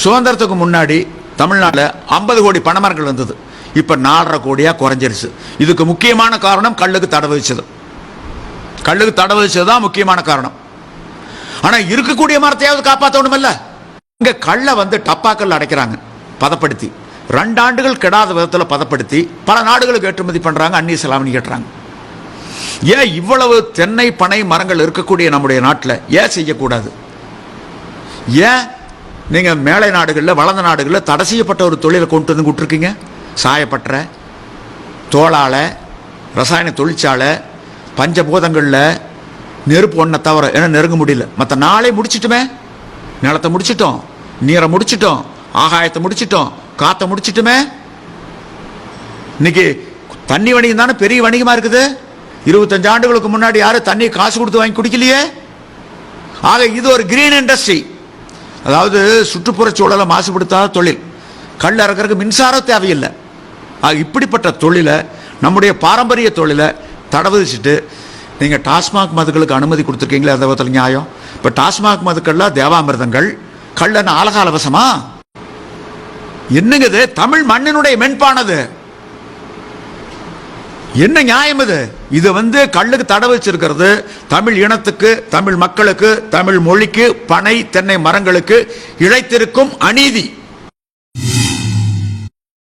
சுதந்திரத்துக்கு முன்னாடி தமிழ்நாட்டில் 50 கோடி பனைமரங்கள் இருந்தது. இப்போ 4.5 கோடியாக குறைஞ்சிருச்சு. இதுக்கு முக்கியமான காரணம் கல்லுக்கு தடை விதிச்சது. கல்லுக்கு தடை விதிச்சது தான் முக்கியமான காரணம். ஆனால் இருக்கக்கூடிய மரத்தையாவது காப்பாற்றணுமில்ல. இங்கே கல்லை டப்பாக்கள் அடைக்கிறாங்க, பதப்படுத்தி 2 ஆண்டுகள் கெடாத விதத்தில் பதப்படுத்தி பல நாடுகளுக்கு ஏற்றுமதி பண்ணுறாங்க, அந்நிய செலாவணி கேட்டுறாங்க. ஏன் இவ்வளவு தென்னை பனை மரங்கள் இருக்கக்கூடிய நம்முடைய நாட்டில் ஏன் செய்யக்கூடாது? ஏன் நீங்கள் மேலை நாடுகளில் வளர்ந்த நாடுகளில் தடை செய்யப்பட்ட ஒரு தொழிலை கொண்டு வந்து விட்டுருக்கீங்க? சாயப்பட்டற, தோளாலை, ரசாயன தொழிற்சாலை, பஞ்சபூதங்களில் நெருப்பு ஒன்றை தவிர ஏன்னா நெருங்க முடியல. மற்ற நாளே முடிச்சிட்டுமே. நிலத்தை முடிச்சிட்டோம், நீரை முடிச்சிட்டோம், ஆகாயத்தை முடிச்சிட்டோம், காற்றை முடிச்சிட்டுமே. இன்னைக்கு தண்ணி வணிகம் தானே பெரிய வணிகமாக இருக்குது. 25 ஆண்டுகளுக்கு முன்னாடி யாரும் தண்ணி காசு கொடுத்து வாங்கி குடிக்கலையே. ஆக இது ஒரு கிரீன் இண்டஸ்ட்ரி, அதாவது சுற்றுப்புற சூழலை மாசுபடுத்தாத தொழில். கல் இறக்கிறதுக்கு மின்சாரம் தேவையில்லை. ஆக இப்படிப்பட்ட தொழிலை, நம்முடைய பாரம்பரிய தொழிலை தடை விதிச்சுட்டு நீங்கள் டாஸ்மாக் மதுக்களுக்கு அனுமதி கொடுத்துருக்கீங்களே, அந்த விதத்தில் நியாயம்? இப்போ டாஸ்மாக் மதுக்கள்லாம் தேவாமிர்தங்கள், கல்லன்னு ஆலகாலவசமா? என்னங்க இது? தமிழ் மண்ணினுடைய மென்பானது, என்ன நியாயம் இது? இது கல்லுக்கு தடை வச்சிருக்கிறது தமிழ் இனத்துக்கு, தமிழ் மக்களுக்கு, தமிழ் மொழிக்கு, பனை தென்னை மரங்களுக்கு இழைத்திருக்கும் அநீதி.